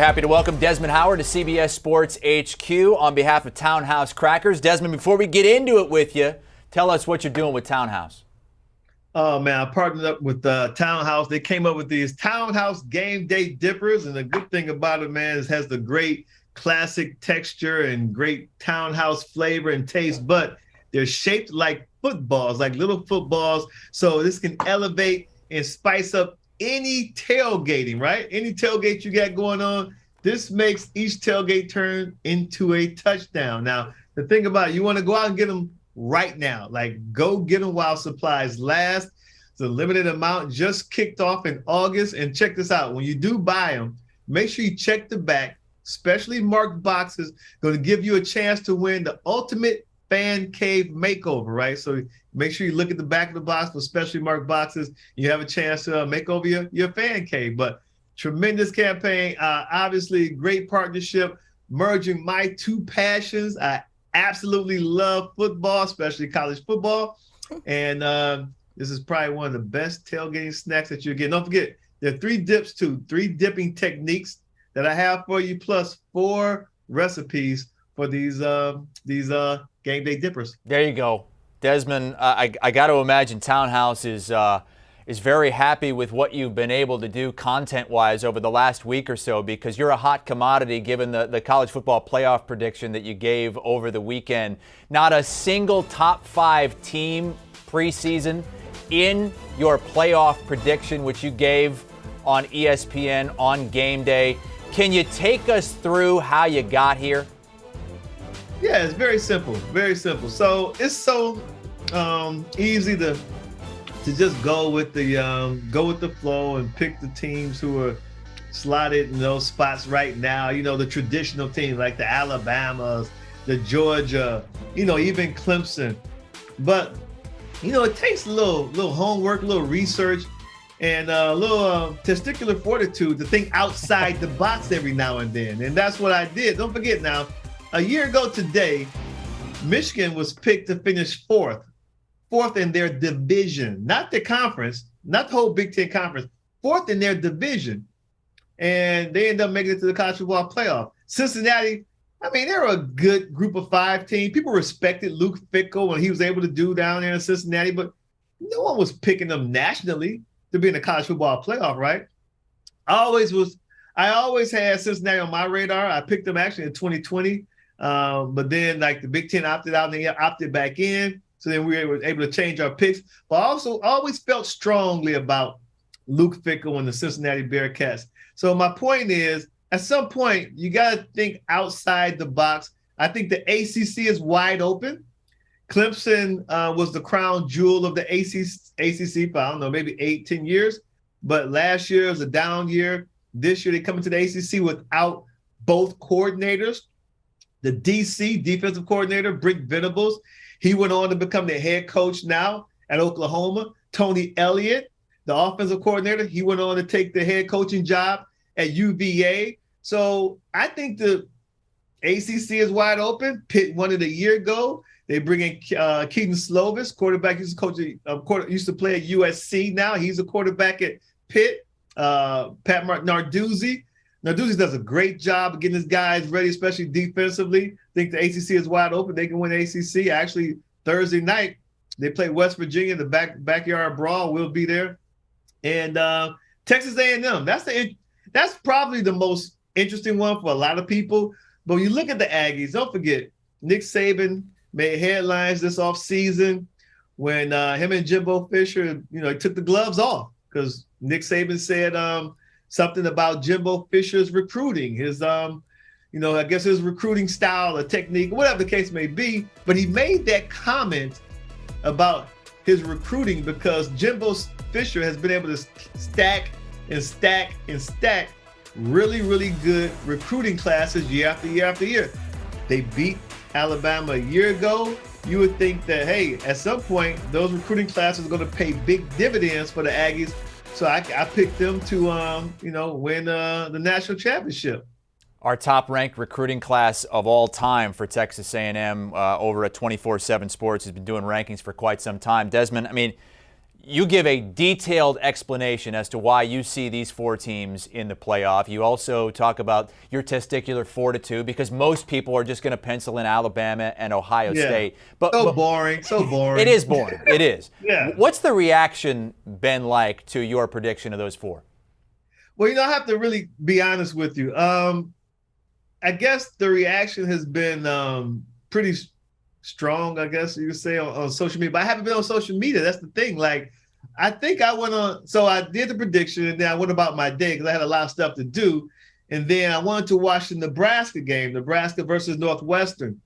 happy to welcome Desmond Howard to CBS Sports HQ on behalf of Townhouse Crackers. Desmond, before we get into it with you, tell us what you're doing with Townhouse. Oh, man, I partnered up with Townhouse. They came up with these Townhouse game day dippers. And the good thing about it, man, is it has the great classic texture and great Townhouse flavor and taste. But they're shaped like footballs, like little footballs. So this can elevate and spice up any tailgating, right? Any tailgate you got going on. This makes each tailgate turn into a touchdown. Now, the thing about it, you want to go out and get them right now. Like, go get them while supplies last. It's a limited amount, just kicked off in August. And check this out. When you do buy them, make sure you check the back, specially marked boxes, going to give you a chance to win the ultimate fan cave makeover, right? So make sure you look at the back of the box for specially marked boxes. You have a chance to make over your fan cave. But tremendous campaign. Obviously, great partnership, merging my two passions. I absolutely love football, especially college football. And this is probably one of the best tailgating snacks that you'll get. Don't forget, there are 3 dips too, 3 dipping techniques that I have for you, plus 4 recipes for these game day dippers. There you go. Desmond, I got to imagine Townhouse is very happy with what you've been able to do content-wise over the last week or so, because you're a hot commodity given the college football playoff prediction that you gave over the weekend. Not a single top 5 team preseason in your playoff prediction, which you gave on ESPN on game day. Can you take us through how you got here? Yeah, it's very simple, very simple. So it's so easy to just go with the flow and pick the teams who are slotted in those spots right now. You know, the traditional teams like the Alabamas, the Georgia, even Clemson. But it takes a little homework, a little research, and a little testicular fortitude to think outside the box every now and then. And that's what I did. Don't forget now, a year ago today, Michigan was picked to finish fourth in their division, not the conference, not the whole Big Ten conference, 4th in their division. And they ended up making it to the college football playoff. Cincinnati, they're a good group of 5 team. People respected Luke Fickell when he was able to do down there in Cincinnati, but no one was picking them nationally to be in the college football playoff, right? I always had Cincinnati on my radar. I picked them actually in 2020. But then the Big Ten opted out and they opted back in. So then we were able to change our picks. But I also always felt strongly about Luke Fickell and the Cincinnati Bearcats. So my point is, at some point, you got to think outside the box. I think the ACC is wide open. Clemson was the crown jewel of the ACC for, I don't know, maybe 8-10 years. But last year was a down year. This year they come into the ACC without both coordinators. The DC defensive coordinator, Brent Venables, he went on to become the head coach now at Oklahoma. Tony Elliott, the offensive coordinator, he went on to take the head coaching job at UVA. So I think the ACC is wide open. Pitt won it a year ago. They bring in Keaton Slovis, quarterback, used to play at USC. Now he's a quarterback at Pitt. Pat Narduzzi. Narduzzi does a great job of getting his guys ready, especially defensively. I think the ACC is wide open. They can win the ACC. Actually, Thursday night, they play West Virginia. The backyard brawl will be there. And Texas A&M, that's probably the most interesting one for a lot of people. But when you look at the Aggies, don't forget, Nick Saban made headlines this offseason when him and Jimbo Fisher, took the gloves off because Nick Saban said something about Jimbo Fisher's recruiting, his, I guess his recruiting style or technique, whatever the case may be. But he made that comment about his recruiting because Jimbo Fisher has been able to stack really, really good recruiting classes year after year after year. They beat Alabama a year ago. You would think that, hey, at some point, those recruiting classes are going to pay big dividends for the Aggies. So I picked them to, win the national championship. Our top-ranked recruiting class of all time for Texas A&M over at 24/7 Sports has been doing rankings for quite some time. Desmond, You give a detailed explanation as to why you see these 4 teams in the playoff. You also talk about your testicular fortitude, because most people are just going to pencil in Alabama and Ohio State. But boring, so boring. It is boring. It is. Yeah. What's the reaction been like to your prediction of those 4? Well, I have to really be honest with you. I guess the reaction has been pretty strong, I guess you could say, on social media. But I haven't been on social media. That's the thing. Like, I think I went on. So I did the prediction, and then I went about my day because I had a lot of stuff to do. And then I wanted to watch the Nebraska game, Nebraska versus Northwestern.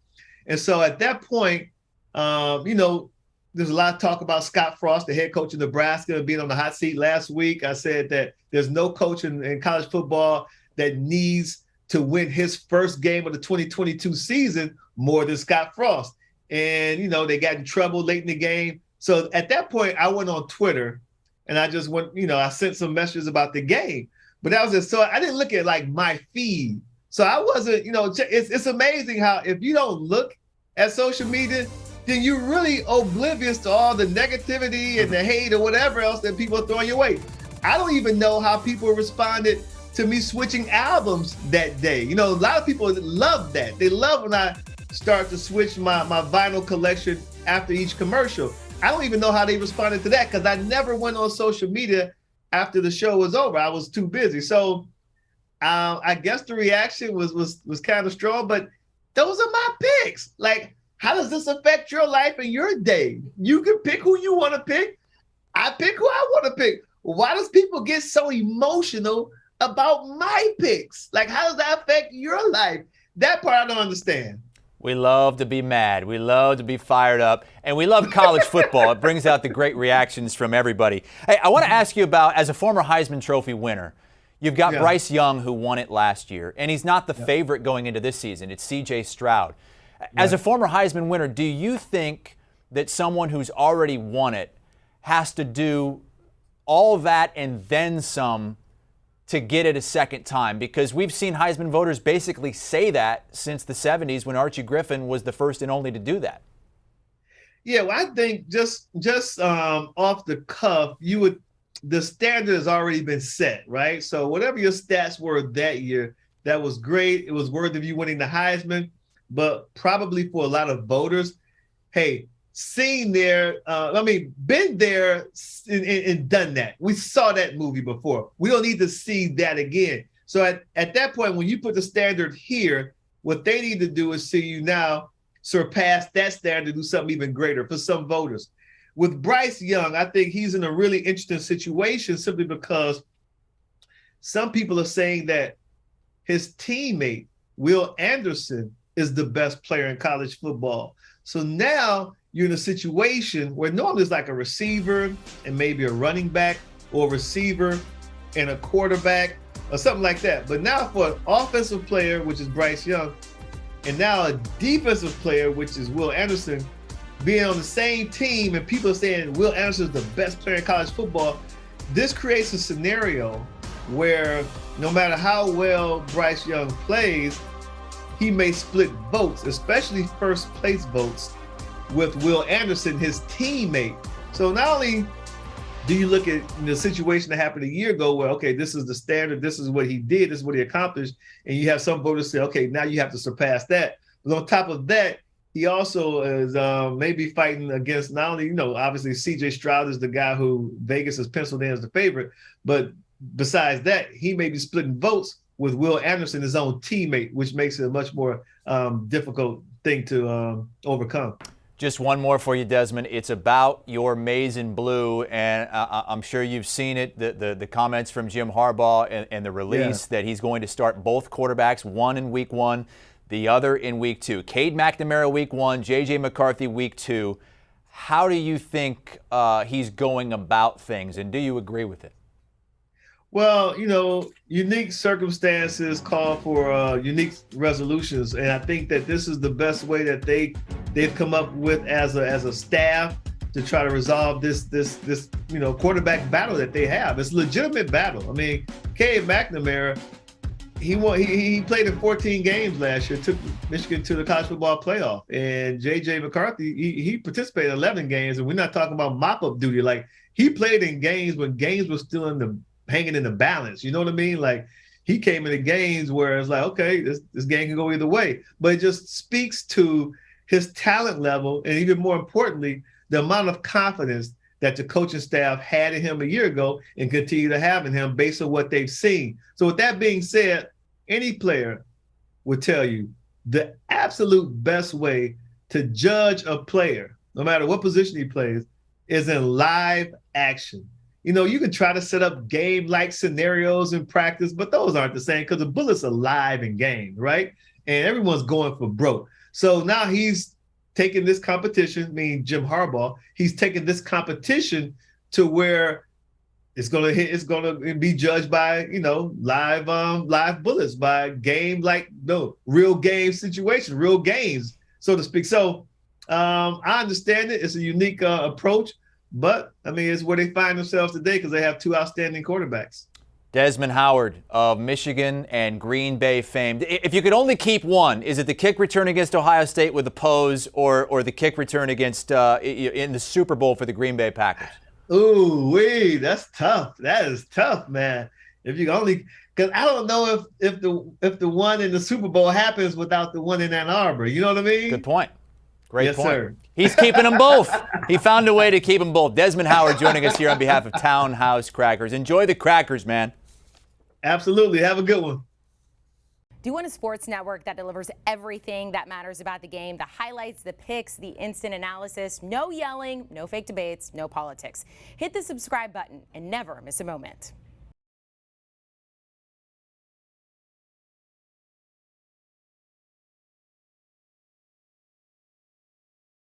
And so at that point, there's a lot of talk about Scott Frost, the head coach of Nebraska, being on the hot seat last week. I said that there's no coach in college football that needs to win his first game of the 2022 season more than Scott Frost. And, they got in trouble late in the game. So at that point, I went on Twitter and I just went, I sent some messages about the game. But that was it. So I didn't look at like my feed. So I wasn't, it's amazing how if you don't look at social media, then you're really oblivious to all the negativity and the hate or whatever else that people are throwing your way. I don't even know how people responded to me switching albums that day. A lot of people love that. They love when I start to switch my vinyl collection after each commercial. I don't even know how they responded to that because I never went on social media after the show was over. I was too busy. So I guess the reaction was kind of strong, but those are my picks. Like, how does this affect your life and your day? You can pick who you want to pick. I pick who I want to pick. Why does people get so emotional about my picks? Like, how does that affect your life? That part I don't understand. We love to be mad. We love to be fired up. And we love college football. It brings out the great reactions from everybody. Hey, I want to ask you about, as a former Heisman Trophy winner, you've got Bryce Young, who won it last year, and he's not the favorite going into this season. It's C.J. Stroud. As a former Heisman winner, do you think that someone who's already won it has to do all that and then some to get it a second time? Because we've seen Heisman voters basically say that since the 70s when Archie Griffin was the first and only to do that. Yeah, well, I think just off the cuff, the standard has already been set, right? So whatever your stats were that year, that was great. It was worthy of you winning the Heisman. But probably for a lot of voters, hey, been there and done that. We saw that movie before. We don't need to see that again. So at that point, when you put the standard here, what they need to do is see you now surpass that standard, do something even greater for some voters. With Bryce Young, I think he's in a really interesting situation simply because some people are saying that his teammate, Will Anderson, is the best player in college football. So now you're in a situation where normally it's like a receiver and maybe a running back, or a receiver and a quarterback or something like that. But now for an offensive player, which is Bryce Young, and now a defensive player, which is Will Anderson, being on the same team, and people are saying Will Anderson is the best player in college football, this creates a scenario where no matter how well Bryce Young plays, he may split votes, especially first place votes, with Will Anderson, his teammate. So not only do you look at the situation that happened a year ago where, okay, this is the standard, this is what he did, this is what he accomplished, and you have some voters say, okay, now you have to surpass that. But on top of that, he also is maybe fighting against not only, obviously C.J. Stroud is the guy who Vegas has penciled in as the favorite, but besides that, he may be splitting votes with Will Anderson, his own teammate, which makes it a much more difficult thing to overcome. Just one more for you, Desmond. It's about your maize and blue, and I'm sure you've seen it, the comments from Jim Harbaugh and the release that he's going to start both quarterbacks, one in week 1, the other in week 2. Cade McNamara week 1, J.J. McCarthy week 2. How do you think he's going about things, and do you agree with it? Well, unique circumstances call for unique resolutions, and I think that this is the best way that they've come up with as a staff to try to resolve this quarterback battle that they have. It's a legitimate battle. I mean, Cade McNamara, he played in 14 games last year, took Michigan to the college football playoff. And J.J. McCarthy, he participated in 11 games, and we're not talking about mop-up duty. Like, he played in games when games were still hanging in the balance. You know what I mean? Like, he came into games where it's like, okay, this game can go either way. But it just speaks to his talent level, and even more importantly, the amount of confidence that the coaching staff had in him a year ago and continue to have in him based on what they've seen. So with that being said, any player would tell you the absolute best way to judge a player, no matter what position he plays, is in live action. You know, you can try to set up game-like scenarios in practice, but those aren't the same because the bullets are live in game, right? And everyone's going for broke. So now he's taking this competition, meaning Jim Harbaugh, he's taking this competition to where it's gonna be judged by, you know, live bullets, by real game situation, real games, so to speak. So I understand it. It's a unique approach. But, I mean, it's where they find themselves today because they have two outstanding quarterbacks. Desmond Howard of Michigan and Green Bay fame. If you could only keep one, is it the kick return against Ohio State with the pose or the kick return against in the Super Bowl for the Green Bay Packers? Ooh, that's tough. That is tough, man. If you only – because I don't know if the one in the Super Bowl happens without the one in Ann Arbor. You know what I mean? Good point. Great yes, point. Sir. He's keeping them both. He found a way to keep them both. Desmond Howard joining us here on behalf of Townhouse Crackers. Enjoy the crackers, man. Absolutely. Have a good one. Do you want a sports network that delivers everything that matters about the game? The highlights, the picks, the instant analysis. No yelling, no fake debates, no politics. Hit the subscribe button and never miss a moment.